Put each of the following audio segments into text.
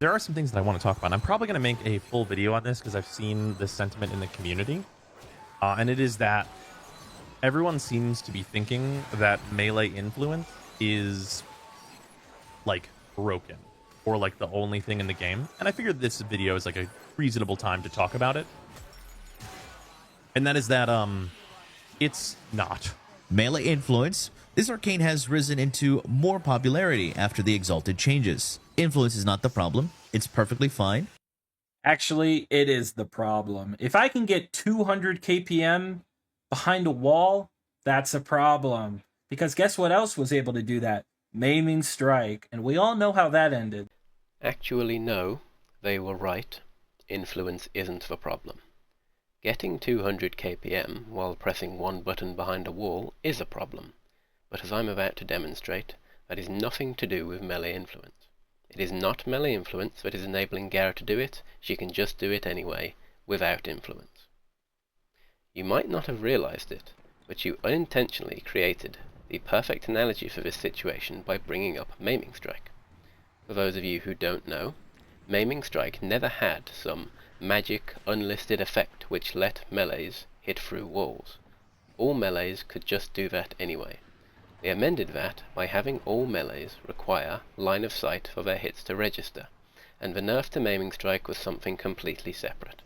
there are some things that I want to talk about. I'm probably going to make a full video on this because I've seen this sentiment in the community. And it is that everyone seems to be thinking that melee influence is like broken or like the only thing in the game. And I figured this video is like a reasonable time to talk about it. And that is that it's not. Melee influence. This arcane has risen into more popularity after the Exalted changes. Influence is not the problem. It's perfectly fine. Actually, it is the problem. If I can get 200 KPM behind a wall, that's a problem. Because guess what else was able to do that? Maiming Strike. And we all know how that ended. Actually, no. They were right. Influence isn't the problem. Getting 200 KPM while pressing one button behind a wall is a problem. But as I'm about to demonstrate, that is nothing to do with melee influence. It is not melee influence that is enabling Gara to do it. She can just do it anyway, without influence. You might not have realized it, but you unintentionally created the perfect analogy for this situation by bringing up Maiming Strike. For those of you who don't know, Maiming Strike never had some magic, unlisted effect which let melees hit through walls. All melees could just do that anyway. They amended that by having all melees require line of sight for their hits to register, and the nerf to Maiming Strike was something completely separate.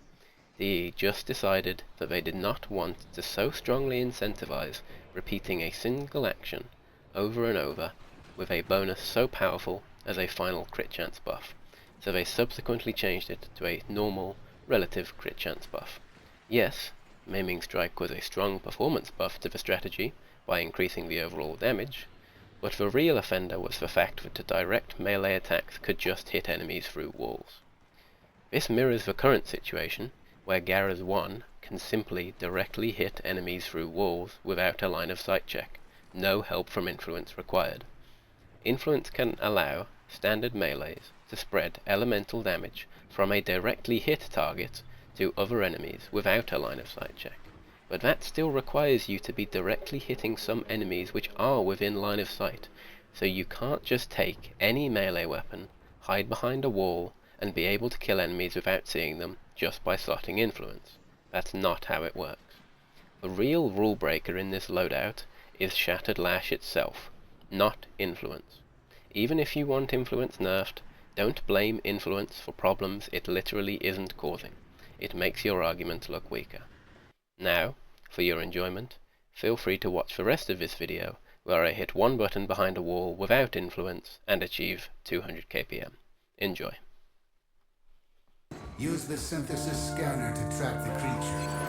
DE just decided that they did not want to so strongly incentivize repeating a single action over and over with a bonus so powerful as a final crit chance buff, so they subsequently changed it to a normal, relative crit chance buff. Yes, Maiming Strike was a strong performance buff to the strategy by increasing the overall damage, but the real offender was the fact that the direct melee attacks could just hit enemies through walls. This mirrors the current situation, where Gara's 1 can simply directly hit enemies through walls without a line of sight check, no help from influence required. Influence can allow standard melees to spread elemental damage from a directly hit target to other enemies without a line of sight check. But that still requires you to be directly hitting some enemies which are within line of sight, so you can't just take any melee weapon, hide behind a wall, and be able to kill enemies without seeing them just by slotting influence. That's not how it works. The real rule breaker in this loadout is Shattered Lash itself, not influence. Even if you want influence nerfed, don't blame influence for problems it literally isn't causing. It makes your argument look weaker. Now, for your enjoyment, feel free to watch the rest of this video where I hit one button behind a wall without influence and achieve 200 KPM. Enjoy. Use the synthesis scanner to track the creature.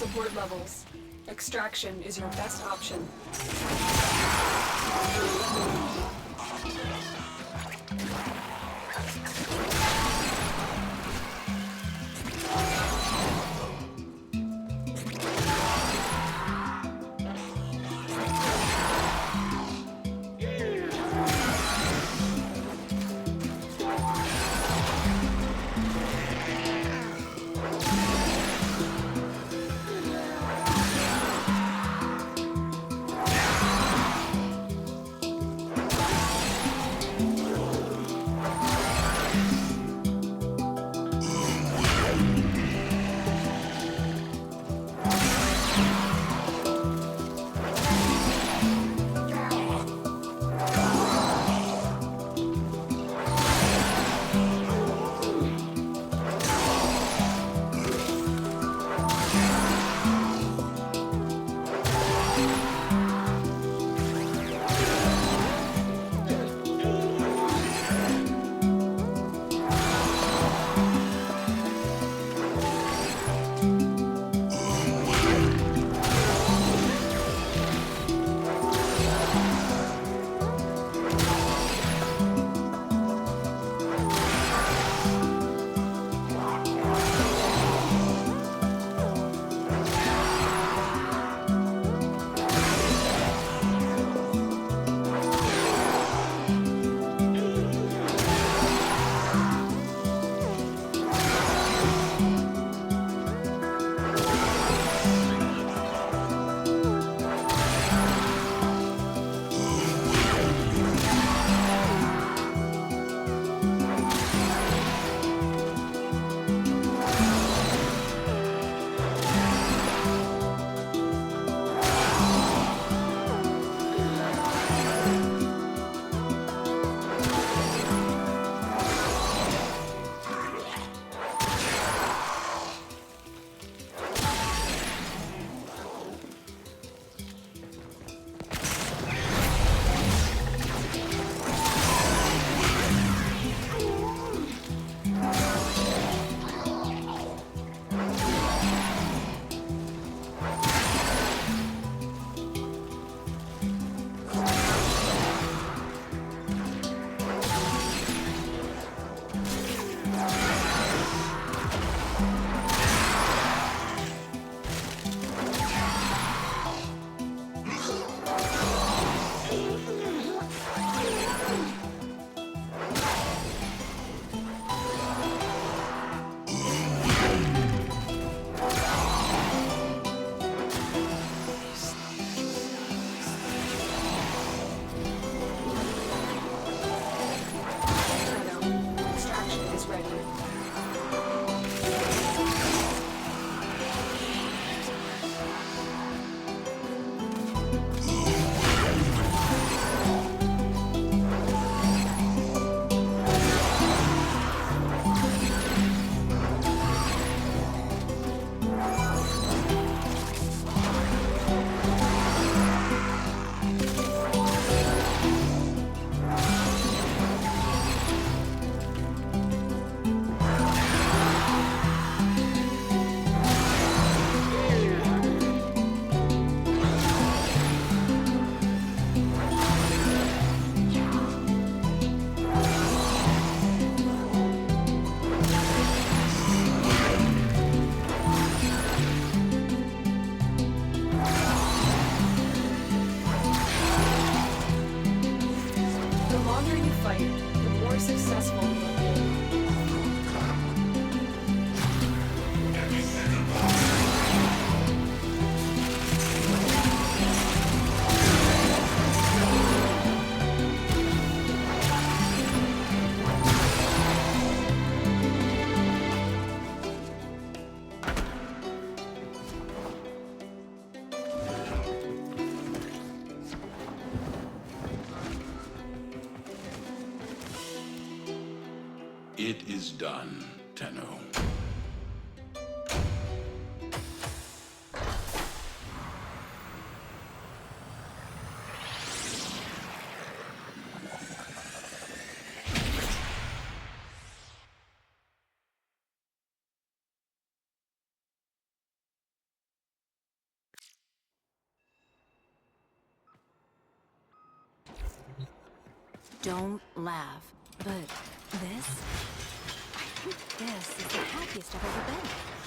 support levels. Extraction is your best option. It is done, Tenno. Don't laugh. But this? I think this is the happiest I've ever been.